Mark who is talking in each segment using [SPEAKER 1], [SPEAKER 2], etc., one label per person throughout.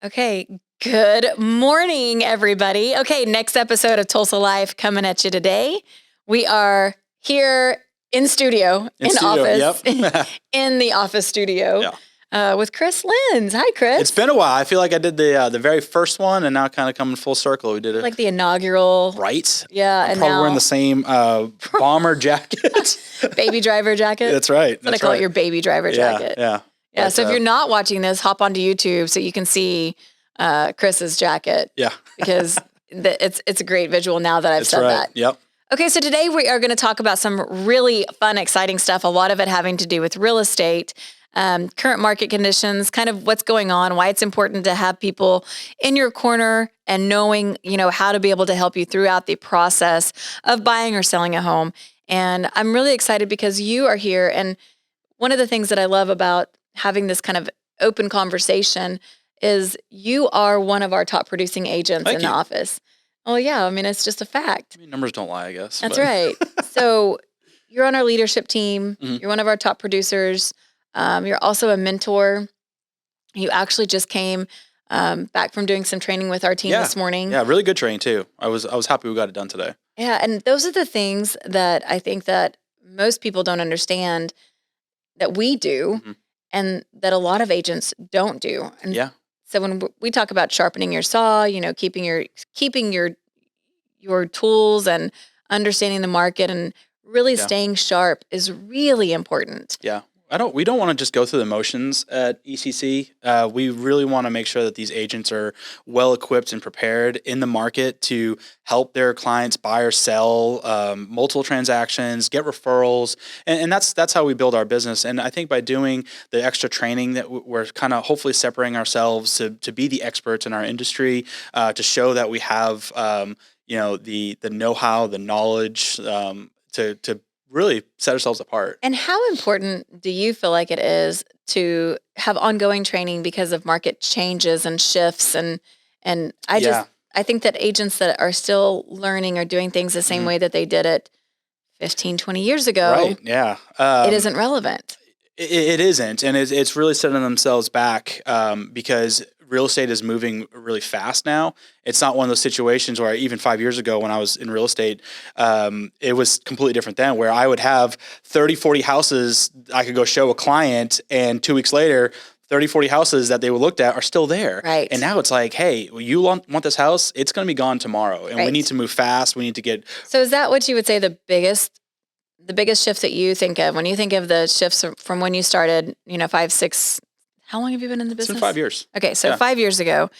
[SPEAKER 1] Okay, good morning, everybody. Okay, next episode of Tulsa Life coming at you today. We are here in studio, in office,
[SPEAKER 2] Yep.
[SPEAKER 1] in the office studio with Chris Lenz. Hi, Chris.
[SPEAKER 2] It's been a while. I feel like I did the very first one, and now kind of coming full circle. We did it
[SPEAKER 1] like the inaugural,
[SPEAKER 2] right.
[SPEAKER 1] Yeah,
[SPEAKER 2] I'm
[SPEAKER 1] and
[SPEAKER 2] probably
[SPEAKER 1] now
[SPEAKER 2] wearing the same bomber jacket,
[SPEAKER 1] baby driver jacket.
[SPEAKER 2] That's right.
[SPEAKER 1] That's what I call it, your baby driver jacket.
[SPEAKER 2] Yeah.
[SPEAKER 1] Yeah.
[SPEAKER 2] But,
[SPEAKER 1] so if you're not watching this, hop onto YouTube so you can see Chris's jacket.
[SPEAKER 2] Yeah.
[SPEAKER 1] Because it's a great visual now that I've said that.
[SPEAKER 2] Yep.
[SPEAKER 1] Okay, so today we are going to talk about some really fun, exciting stuff, a lot of it having to do with real estate, current market conditions, kind of what's going on, why it's important to have people in your corner and knowing, how to be able to help you throughout the process of buying or selling a home. And I'm really excited because you are here. And one of the things that I love about having this kind of open conversation is you are one of our top producing agents in the office. Oh, yeah. I mean, it's just a fact.
[SPEAKER 2] Numbers don't lie, I guess.
[SPEAKER 1] That's right. So you're on our leadership team.
[SPEAKER 2] Mm-hmm.
[SPEAKER 1] You're one of our top producers. You're also a mentor. You actually just came back from doing some training with our team this morning.
[SPEAKER 2] Yeah, really good training too. I was happy we got it done today.
[SPEAKER 1] Yeah, and those are the things that I think that most people don't understand that we do, and that a lot of agents don't do. And so when we talk about sharpening your saw, keeping your tools and understanding the market and really staying sharp is really important.
[SPEAKER 2] Yeah. We don't want to just go through the motions at ECC. We really want to make sure that these agents are well equipped and prepared in the market to help their clients buy or sell multiple transactions, get referrals, and that's how we build our business. And I think by doing the extra training that we're kind of hopefully separating ourselves to be the experts in our industry, to show that we have the know-how, the knowledge to really set ourselves apart.
[SPEAKER 1] And how important do you feel like it is to have ongoing training because of market changes and shifts? And I think that agents that are still learning or doing things the same way that they did it 15, 20 years ago,
[SPEAKER 2] right? Yeah.
[SPEAKER 1] It isn't relevant.
[SPEAKER 2] It isn't. And it's really setting themselves back because real estate is moving really fast now. It's not one of those situations where even 5 years ago when I was in real estate, it was completely different then, where I would have 30, 40 houses I could go show a client, and 2 weeks later, 30, 40 houses that they looked at are still there.
[SPEAKER 1] Right.
[SPEAKER 2] And now it's like, hey, you want this house? It's going to be gone tomorrow. And we need to move fast. We need to get...
[SPEAKER 1] So is that what you would say the biggest shift that you think of when you think of the shifts from when you started, 5, 6... How long have you been in the business?
[SPEAKER 2] It's been 5 years.
[SPEAKER 1] Okay, so 5 years ago,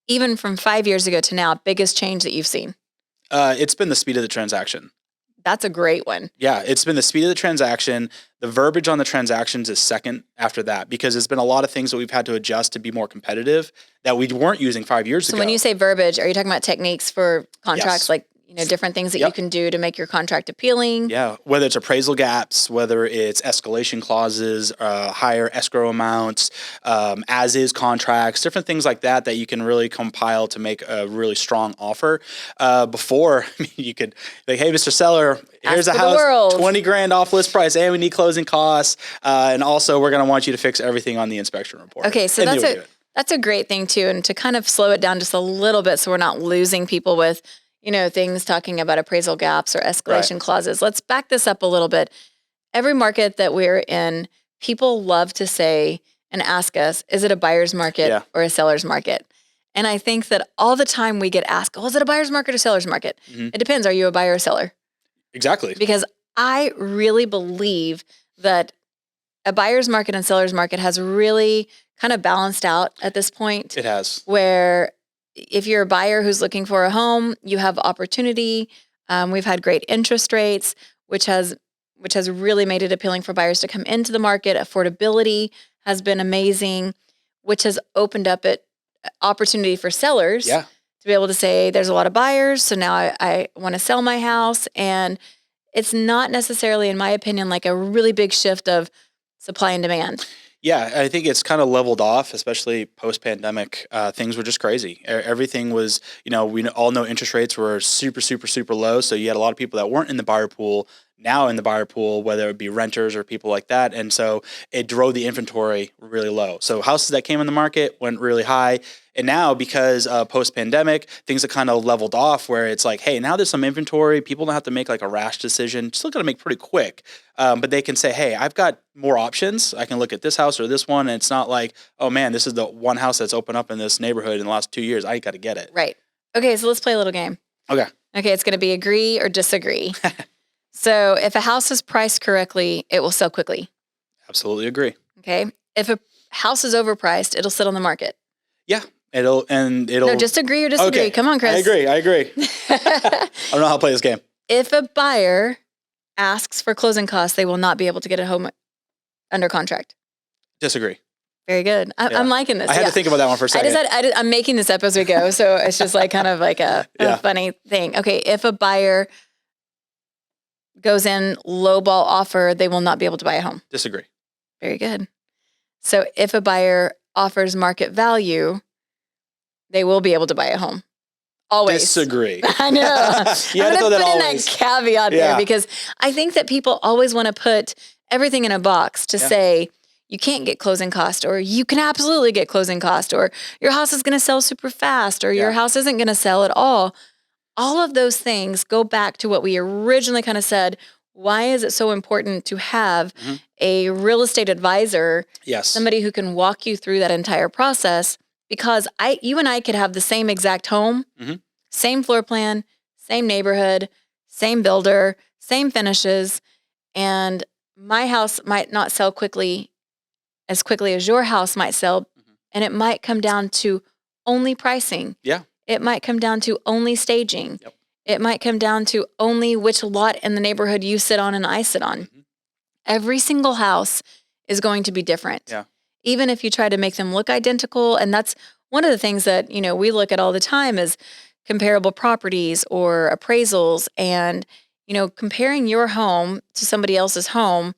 [SPEAKER 1] even from 5 years ago to now, biggest change that you've seen?
[SPEAKER 2] It's been the speed of the transaction.
[SPEAKER 1] That's a great one.
[SPEAKER 2] Yeah, it's been the speed of the transaction. The verbiage on the transactions is second after that, because there's been a lot of things that we've had to adjust to be more competitive that we weren't using 5 years ago.
[SPEAKER 1] So when you say verbiage, are you talking about techniques for contracts,
[SPEAKER 2] Yes.
[SPEAKER 1] like different things that you can do to make your contract appealing?
[SPEAKER 2] Yeah, whether it's appraisal gaps, whether it's escalation clauses, higher escrow amounts, as-is contracts, different things like that you can really compile to make a really strong offer. Before, you could like, hey, Mr. Seller, here's a house, $20,000 off list price, and we need closing costs, and also we're going to want you to fix everything on the inspection report.
[SPEAKER 1] Okay, so that's a great thing too, and to kind of slow it down just a little bit so we're not losing people with things talking about appraisal gaps or escalation clauses. Let's back this up a little bit. Every market that we're in, people love to say and ask us, is it a buyer's market or a seller's market? And I think that all the time we get asked, is it a buyer's market or seller's market? Mm-hmm. It depends. Are you a buyer or seller?
[SPEAKER 2] Exactly.
[SPEAKER 1] Because I really believe that a buyer's market and seller's market has really kind of balanced out at this point.
[SPEAKER 2] It has.
[SPEAKER 1] Where if you're a buyer who's looking for a home, you have opportunity. We've had great interest rates, which has really made it appealing for buyers to come into the market. Affordability has been amazing, which has opened up opportunity for sellers to be able to say, there's a lot of buyers, so now I want to sell my house. And it's not necessarily, in my opinion, like a really big shift of supply and demand.
[SPEAKER 2] Yeah, I think it's kind of leveled off, especially post-pandemic. Things were just crazy. Everything was, we all know interest rates were super, super, super low. So you had a lot of people that weren't in the buyer pool now in the buyer pool, whether it be renters or people like that. And so it drove the inventory really low. So houses that came in the market went really high. And now, because post-pandemic, things have kind of leveled off where it's like, hey, now there's some inventory. People don't have to make like a rash decision. Still got to make pretty quick. But they can say, hey, I've got more options. I can look at this house or this one. And it's not like, oh, man, this is the one house that's opened up in this neighborhood in the last 2 years. I got to get it.
[SPEAKER 1] Right. Okay, so let's play a little game.
[SPEAKER 2] Okay.
[SPEAKER 1] Okay, it's going to be agree or disagree. So if a house is priced correctly, it will sell quickly.
[SPEAKER 2] Absolutely agree.
[SPEAKER 1] Okay. If a house is overpriced, it'll sit on the market.
[SPEAKER 2] Yeah. It'll.
[SPEAKER 1] No, just agree or disagree.
[SPEAKER 2] Okay.
[SPEAKER 1] Come on, Chris.
[SPEAKER 2] I agree. I don't know how to play this game.
[SPEAKER 1] If a buyer asks for closing costs, they will not be able to get a home under contract.
[SPEAKER 2] Disagree.
[SPEAKER 1] Very good. I'm liking this.
[SPEAKER 2] I had to think about that one for a second.
[SPEAKER 1] I'm making this up as we go, so it's just like kind of like a funny thing. Okay, if a buyer goes in lowball offer, they will not be able to buy a home.
[SPEAKER 2] Disagree.
[SPEAKER 1] Very good. So if a buyer offers market value, they will be able to buy a home. Always.
[SPEAKER 2] Disagree.
[SPEAKER 1] I know. I'm going to put in that caveat there because I think that people always want to put everything in a box to say you can't get closing cost, or you can absolutely get closing cost, or your house is going to sell super fast, or your house isn't going to sell at all. All of those things go back to what we originally kind of said. Why is it so important to have a real estate advisor, somebody who can walk you through that entire process? Because you and I could have the same exact home, same floor plan, same neighborhood, same builder, same finishes, and my house might not sell as quickly as your house might sell, and it might come down to only pricing. Yeah. It might come down to only staging. Yep. It might come down to only which lot in the neighborhood you sit on and I sit on. Every single house is going to be different. Yeah. Even if you try to make them look identical. And that's one of the things that, we look at all the time is comparable properties or appraisals. And, comparing your home to somebody else's home,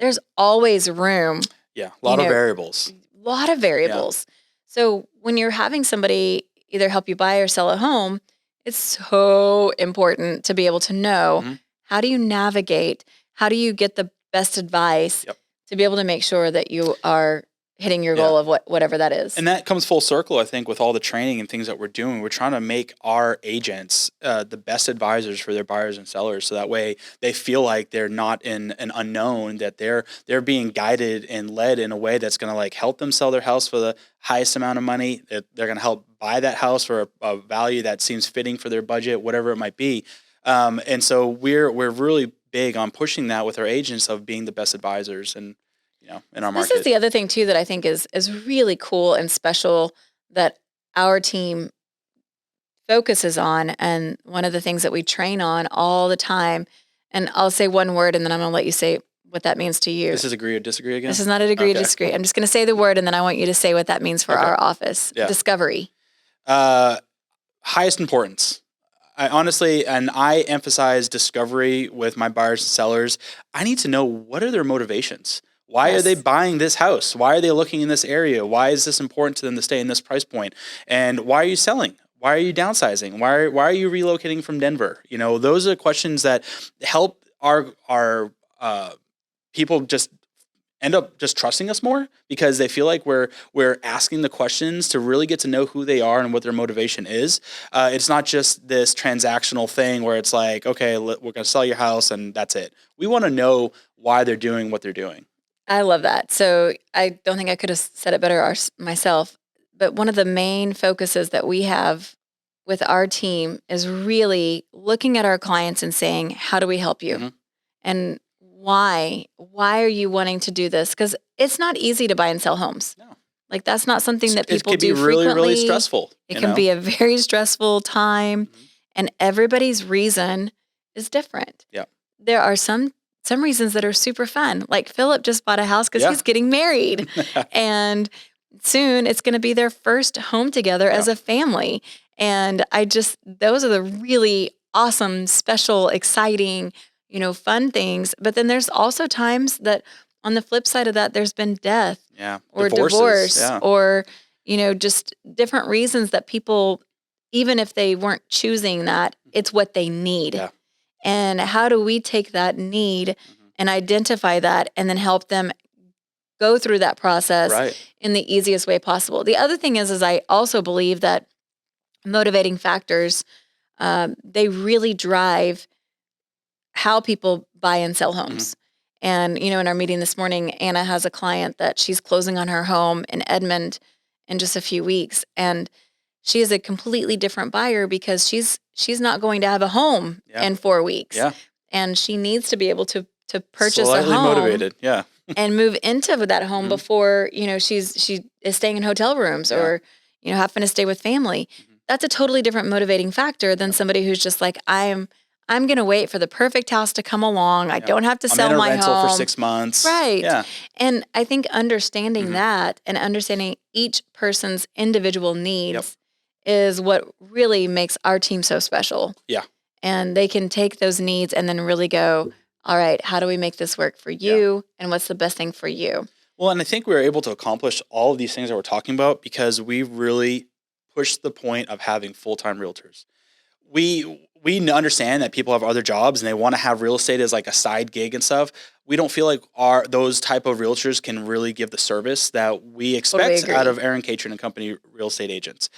[SPEAKER 1] there's always room.
[SPEAKER 2] Yeah, a lot of variables.
[SPEAKER 1] A lot of variables. Yeah. So when you're having somebody either help you buy or sell a home, it's so important to be able to know how do you navigate, how do you get the best advice to be able to make sure that you are hitting your goal of whatever that is.
[SPEAKER 2] And that comes full circle, I think, with all the training and things that we're doing. We're trying to make our agents the best advisors for their buyers and sellers, so that way they feel like they're not in an unknown, that they're being guided and led in a way that's going to like help them sell their house for the highest amount of money. That they're going to help buy that house for a value that seems fitting for their budget, whatever it might be. And so we're really big on pushing that with our agents of being the best advisors and in our market.
[SPEAKER 1] This is the other thing too that I think is really cool and special that our team focuses on, and one of the things that we train on all the time. And I'll say one word, and then I'm going to let you say what that means to you.
[SPEAKER 2] This is agree or disagree again?
[SPEAKER 1] This is not a agree or disagree. I'm just going to say the word, and then I want you to say what that means for our office. Yeah. Discovery.
[SPEAKER 2] Highest importance. I honestly, and I emphasize discovery with my buyers and sellers. I need to know, what are their motivations? Why are they buying this house? Why are they looking in this area? Why is this important to them to stay in this price point? And why are you selling? Why are you downsizing? Why are you relocating from Denver? Those are questions that help our people just end up just trusting us more, because they feel like we're asking the questions to really get to know who they are and what their motivation is. It's not just this transactional thing where it's like, okay, we're going to sell your house and that's it. We want to know why they're doing what they're doing.
[SPEAKER 1] I love that. So I don't think I could have said it better myself, but one of the main focuses that we have with our team is really looking at our clients and saying, how do we help you? And why are you wanting to do this? Because it's not easy to buy and sell homes. No. Like that's not something that people do frequently. It can be really, really stressful. It can be a very stressful time, and everybody's reason is different. Yeah. There are some reasons that are super fun. Like Philip just bought a house because he's getting married. And soon it's going to be their first home together as a family. And those are the really awesome, special, exciting, fun things. But then there's also times that on the flip side of that, there's been death or divorce or, just different reasons that people, even if they weren't choosing that, it's what they need. Yeah. And how do we take that need and identify that and then help them go through that process
[SPEAKER 2] Right.
[SPEAKER 1] in the easiest way possible? The other thing is I also believe that motivating factors, they really drive how people buy and sell homes. And, in our meeting this morning, Anna has a client that she's closing on her home in Edmond in just a few weeks. And she is a completely different buyer because she's not going to have a home in 4 weeks.
[SPEAKER 2] Yeah.
[SPEAKER 1] And she needs to be able to purchase
[SPEAKER 2] Slightly
[SPEAKER 1] a home
[SPEAKER 2] motivated. Yeah.
[SPEAKER 1] and move into that home before, she is staying in hotel rooms or, having to stay with family. That's a totally different motivating factor than somebody who's just like, I'm going to wait for the perfect house to come along. I don't have to sell
[SPEAKER 2] I'm in a
[SPEAKER 1] my
[SPEAKER 2] rental
[SPEAKER 1] home
[SPEAKER 2] for 6 months.
[SPEAKER 1] Right.
[SPEAKER 2] Yeah.
[SPEAKER 1] And I think understanding that and understanding each person's individual needs is what really makes our team so special.
[SPEAKER 2] Yeah.
[SPEAKER 1] And they can take those needs and then really go, all right, how do we make this work for you? And what's the best thing for you?
[SPEAKER 2] Well, and I think we were able to accomplish all of these things that we're talking about because we really pushed the point of having full-time realtors. We understand that people have other jobs and they want to have real estate as like a side gig and stuff. We don't feel like those type of realtors can really give the service that we expect out of Aaron Catron and Company real estate agents.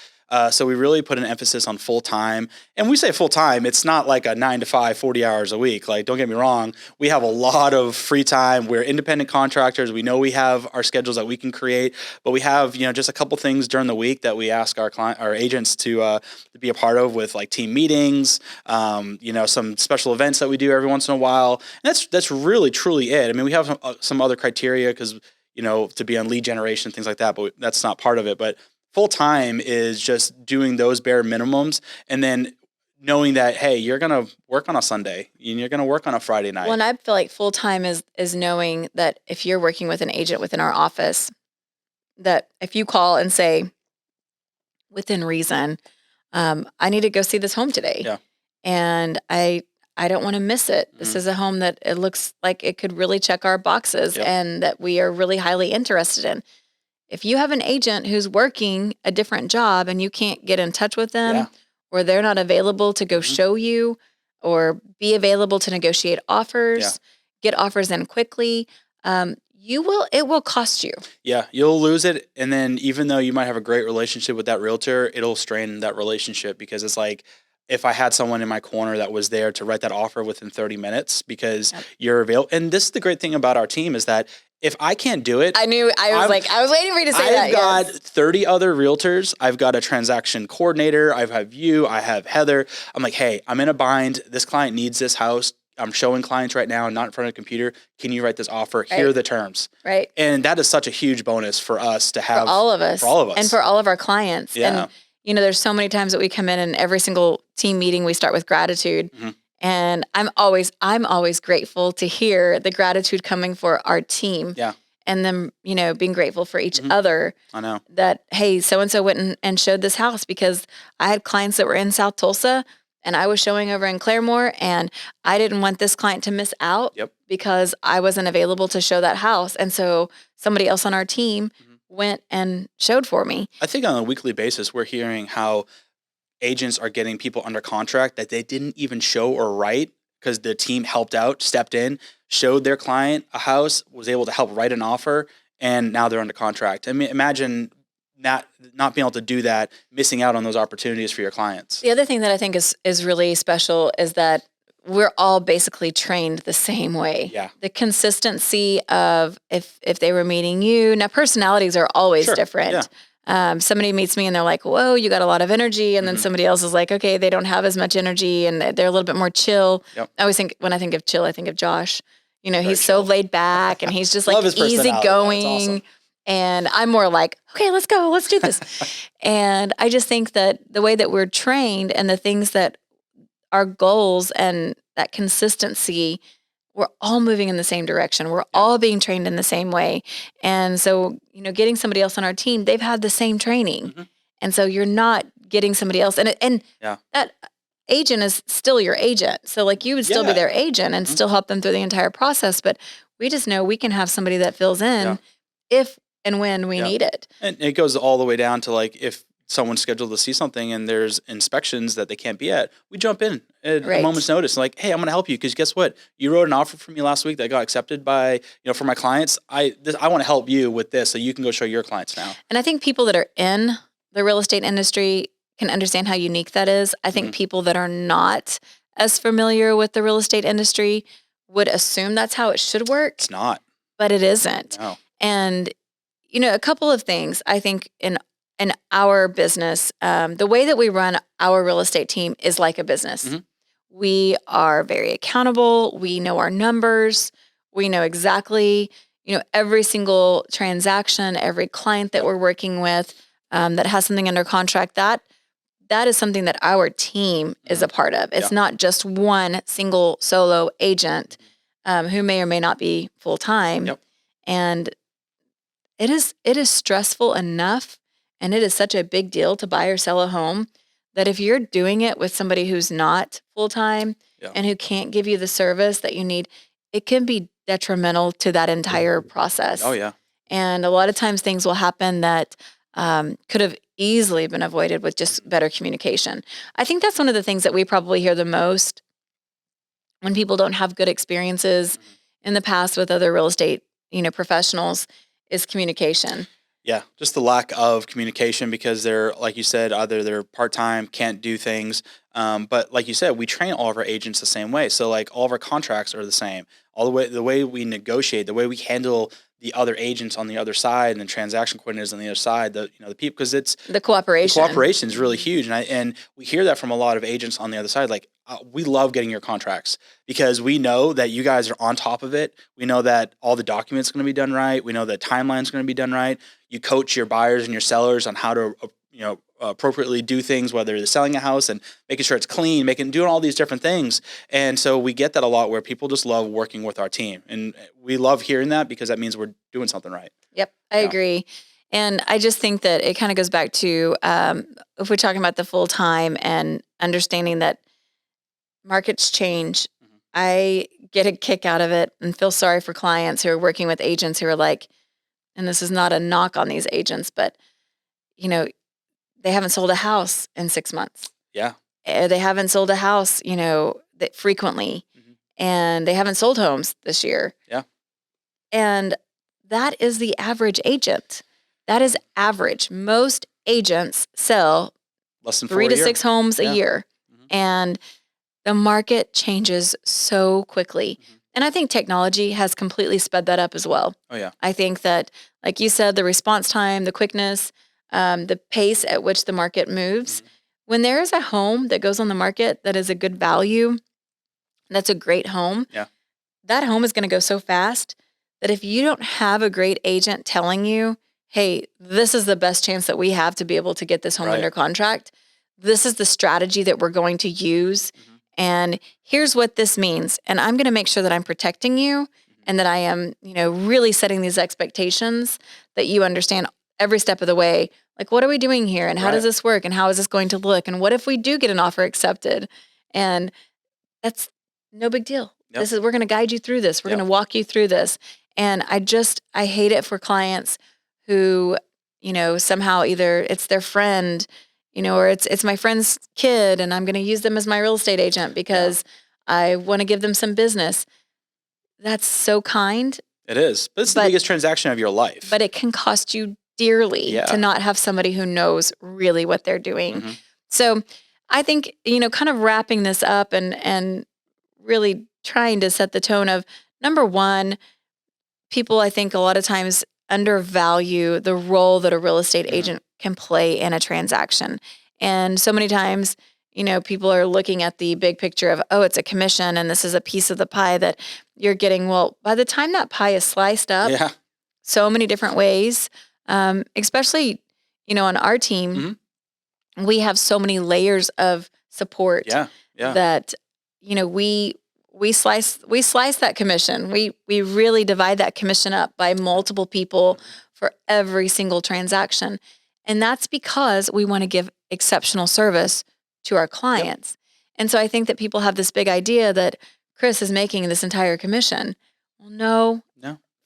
[SPEAKER 2] So we really put an emphasis on full time. And we say full time, it's not like a 9 to 5, 40 hours a week. Like, don't get me wrong. We have a lot of free time. We're independent contractors. We know we have our schedules that we can create, but we have, just a couple things during the week that we ask our agents to be a part of with like team meetings, some special events that we do every once in a while. And that's really, truly it. I mean, we have some other criteria because, to be on lead generation, things like that, but that's not part of it. But full time is just doing those bare minimums and then knowing that, hey, you're going to work on a Sunday and you're going to work on a Friday night.
[SPEAKER 1] Well, and I feel like full time is knowing that if you're working with an agent within our office, that if you call and say, within reason, I need to go see this home today.
[SPEAKER 2] Yeah.
[SPEAKER 1] And I don't want to miss it. This is a home that it looks like it could really check our boxes and that we are really highly interested in. If you have an agent who's working a different job and you can't get in touch with them or they're not available to go show you or be available to negotiate offers, get offers in quickly, it will cost you.
[SPEAKER 2] Yeah, you'll lose it. And then even though you might have a great relationship with that realtor, it'll strain that relationship because it's like, if I had someone in my corner that was there to write that offer within 30 minutes because you're available. And this is the great thing about our team is that if I can't do it,
[SPEAKER 1] I was waiting for you to say that.
[SPEAKER 2] I've got 30 other realtors. I've got a transaction coordinator. I have you. I have Heather. I'm like, hey, I'm in a bind. This client needs this house. I'm showing clients right now, not in front of a computer. Can you write this offer? Here are the terms.
[SPEAKER 1] Right.
[SPEAKER 2] And that is such a huge bonus for us to have.
[SPEAKER 1] For all of us.
[SPEAKER 2] And
[SPEAKER 1] for all of our clients.
[SPEAKER 2] Yeah.
[SPEAKER 1] And, there's so many times that we come in and every single team meeting, we start with gratitude. And I'm always grateful to hear the gratitude coming for our team.
[SPEAKER 2] Yeah.
[SPEAKER 1] And them, being grateful for each other.
[SPEAKER 2] I know.
[SPEAKER 1] That, hey, so-and-so went and showed this house because I had clients that were in South Tulsa and I was showing over in Claremore and I didn't want this client to miss out because I wasn't available to show that house. And so somebody else on our team went and showed for me.
[SPEAKER 2] I think on a weekly basis, we're hearing how agents are getting people under contract that they didn't even show or write because the team helped out, stepped in, showed their client a house, was able to help write an offer, and now they're under contract. I mean, imagine not being able to do that, missing out on those opportunities for your clients.
[SPEAKER 1] The other thing that I think is really special is that we're all basically trained the same way.
[SPEAKER 2] Yeah.
[SPEAKER 1] The consistency of if they were meeting you. Now, personalities are always different.
[SPEAKER 2] Yeah.
[SPEAKER 1] Somebody meets me and they're like, whoa, you got a lot of energy. And then somebody else is like, okay, they don't have as much energy and they're a little bit more chill.
[SPEAKER 2] Yep.
[SPEAKER 1] I always think, when I think of chill, I think of Josh. He's
[SPEAKER 2] chill.
[SPEAKER 1] so laid back and he's just like easygoing.
[SPEAKER 2] Awesome.
[SPEAKER 1] And I'm more like, okay, let's go, let's do this. And I just think that the way that we're trained and the things that our goals and that consistency, we're all moving in the same direction. We're all being trained in the same way. And so, getting somebody else on our team, they've had the same training. And so you're not getting somebody else. And that agent is still your agent. So like you would still be their agent and still help them through the entire process. But we just know we can have somebody that fills in if and when we need it.
[SPEAKER 2] And it goes all the way down to like, if someone's scheduled to see something and there's inspections that they can't be at, we jump in at a
[SPEAKER 1] Right.
[SPEAKER 2] moment's notice. Like, hey, I'm going to help you because guess what? You wrote an offer for me last week that got accepted by, for my clients. I want to help you with this so you can go show your clients now.
[SPEAKER 1] And I think people that are in the real estate industry can understand how unique that is. I think people that are not as familiar with the real estate industry would assume that's how it should work,
[SPEAKER 2] It's not.
[SPEAKER 1] but it isn't.
[SPEAKER 2] No.
[SPEAKER 1] And, a couple of things I think in our business, the way that we run our real estate team is like a business.
[SPEAKER 2] Mhm.
[SPEAKER 1] We are very accountable. We know our numbers. We know exactly, every single transaction, every client that we're working with that has something under contract. That is something that our team is a part of. It's not just one single solo agent who may or may not be full time.
[SPEAKER 2] Yep.
[SPEAKER 1] And it is stressful enough, and it is such a big deal to buy or sell a home that if you're doing it with somebody who's not full time and who can't give you the service that you need, it can be detrimental to that entire process.
[SPEAKER 2] Oh yeah.
[SPEAKER 1] And a lot of times things will happen that could have easily been avoided with just better communication. I think that's one of the things that we probably hear the most when people don't have good experiences in the past with other real estate, professionals, is communication.
[SPEAKER 2] Yeah, just the lack of communication because they're, like you said, either they're part-time, can't do things. But like you said, we train all of our agents the same way. So like all of our contracts are the same. The way we negotiate, the way we handle the other agents on the other side and the transaction coordinators on the other side, the people, because it's
[SPEAKER 1] the cooperation.
[SPEAKER 2] The cooperation is really huge, and we hear that from a lot of agents on the other side. Like, we love getting your contracts because we know that you guys are on top of it. We know that all the documents are going to be done right. We know that timeline's going to be done right. You coach your buyers and your sellers on how to appropriately do things, whether they're selling a house and making sure it's clean, doing all these different things. And so we get that a lot where people just love working with our team, and we love hearing that because that means we're doing something right.
[SPEAKER 1] Yep, I agree. And I just think that it kind of goes back to if we're talking about the full time and understanding that markets change, I get a kick out of it and feel sorry for clients who are working with agents who are like, and this is not a knock on these agents, but they haven't sold a house in 6 months.
[SPEAKER 2] Yeah.
[SPEAKER 1] They haven't sold a house, that frequently, and they haven't sold homes this year.
[SPEAKER 2] Yeah.
[SPEAKER 1] And that is the average agent. That is average. Most agents sell
[SPEAKER 2] less than
[SPEAKER 1] 3 to 6 homes a year. And the market changes so quickly. And I think technology has completely sped that up as well.
[SPEAKER 2] Oh, yeah.
[SPEAKER 1] I think that, like you said, the response time, the quickness, the pace at which the market moves. When there is a home that goes on the market that is a good value, that's a great home, that home is going to go so fast that if you don't have a great agent telling you, hey, this is the best chance that we have to be able to get this home under contract, this is the strategy that we're going to use, and here's what this means, and I'm going to make sure that I'm protecting you and that I am, really setting these expectations that you understand every step of the way. Like, what are we doing here? And how does this work? And how is this going to look? And what if we do get an offer accepted? And that's no big deal.
[SPEAKER 2] Yep.
[SPEAKER 1] We're going to guide you through this. We're going to walk you through this. And I hate it for clients who, somehow either it's their friend, or it's my friend's kid and I'm going to use them as my real estate agent because I want to give them some business. That's so kind.
[SPEAKER 2] It is. But it's the biggest transaction of your life.
[SPEAKER 1] But it can cost you dearly to not have somebody who knows really what they're doing. So I think, kind of wrapping this up and really trying to set the tone of, number one, people I think a lot of times undervalue the role that a real estate agent can play in a transaction. And so many times, people are looking at the big picture of, oh, it's a commission and this is a piece of the pie that you're getting. Well, by the time that pie is sliced up so many different ways, especially, on our team, we have so many layers of support that, we slice that commission. We really divide that commission up by multiple people for every single transaction. And that's because we want to give exceptional service to our clients. And so I think that people have this big idea that Chris is making this entire commission. Well, no.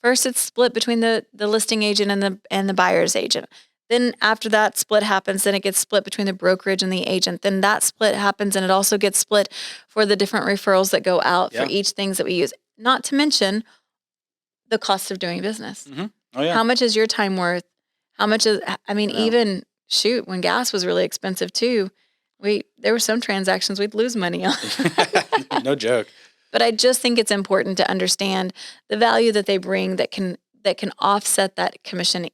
[SPEAKER 1] First, it's split between the listing agent and the buyer's agent. Then after that split happens, then it gets split between the brokerage and the agent. Then that split happens, and it also gets split for the different referrals that go out for
[SPEAKER 2] Yeah.
[SPEAKER 1] each things that we use. Not to mention the cost of doing business.
[SPEAKER 2] Mm-hmm. Oh yeah.
[SPEAKER 1] How much is your time worth? How much is, I mean,
[SPEAKER 2] Yeah.
[SPEAKER 1] even shoot, when gas was really expensive too, there were some transactions we'd lose money on.
[SPEAKER 2] No joke.
[SPEAKER 1] But I just think it's important to understand the value that they bring that can offset that commission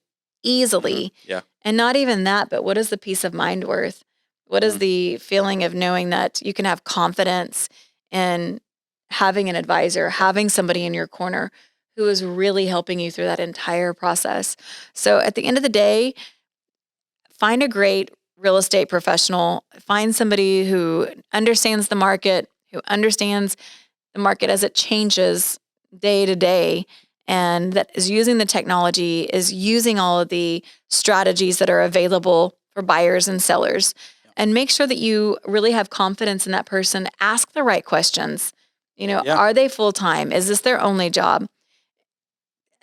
[SPEAKER 1] easily.
[SPEAKER 2] Yeah.
[SPEAKER 1] And not even that, but what is the peace of mind worth? What is the feeling of knowing that you can have confidence in having an advisor, having somebody in your corner who is really helping you through that entire process? So at the end of the day, find a great real estate professional, find somebody who understands the market, who understands the market as it changes day to day, and that is using the technology, is using all of the strategies that are available for buyers and sellers. And make sure that you really have confidence in that person. Ask the right questions.
[SPEAKER 2] Yeah.
[SPEAKER 1] Are they full time? Is this their only job?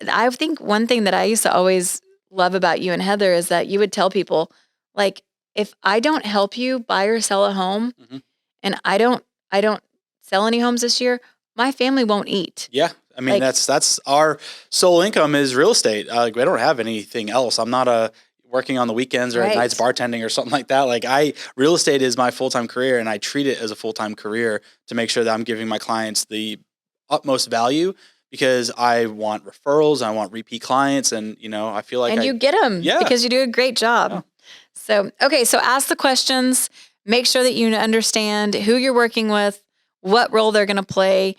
[SPEAKER 1] I think one thing that I used to always love about you and Heather is that you would tell people, like, if I don't help you buy or sell a home,
[SPEAKER 2] Mm-hmm.
[SPEAKER 1] and I don't sell any homes this year, my family won't eat.
[SPEAKER 2] Yeah. I mean, that's our sole income is real estate. We don't have anything else. I'm not working on the weekends or at nights bartending or something like that. Real estate is my full-time career, and I treat it as a full-time career to make sure that I'm giving my clients the utmost value, because I want referrals, I want repeat clients, and I feel like
[SPEAKER 1] you get them because you do a great job.
[SPEAKER 2] Yeah.
[SPEAKER 1] So ask the questions, make sure that you understand who you're working with, what role they're going to play.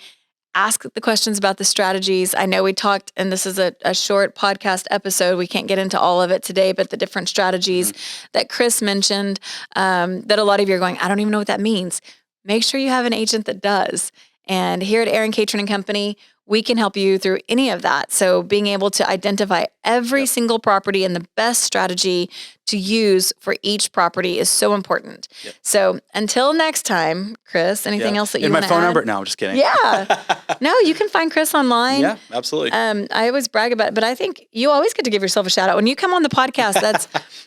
[SPEAKER 1] Ask the questions about the strategies. I know we talked, and this is a short podcast episode. We can't get into all of it today, but the different strategies that Chris mentioned, that a lot of you are going, I don't even know what that means. Make sure you have an agent that does. And here at Aaron Catron and Company, we can help you through any of that. So being able to identify every single property and the best strategy to use for each property is so important.
[SPEAKER 2] Yep.
[SPEAKER 1] So until next time, Chris, anything else that you want to add?
[SPEAKER 2] And my phone number? No, I'm just kidding.
[SPEAKER 1] Yeah. No, you can find Chris online.
[SPEAKER 2] Yeah, absolutely.
[SPEAKER 1] I always brag about it, but I think you always get to give yourself a shout out. When you come on the podcast,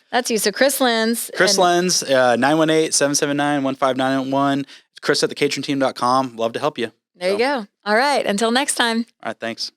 [SPEAKER 1] that's you. So Chris Lenz.
[SPEAKER 2] 918-779-15991. Chris at thecatronteam.com. Love to help you.
[SPEAKER 1] There you go. All right. Until next time.
[SPEAKER 2] All right. Thanks.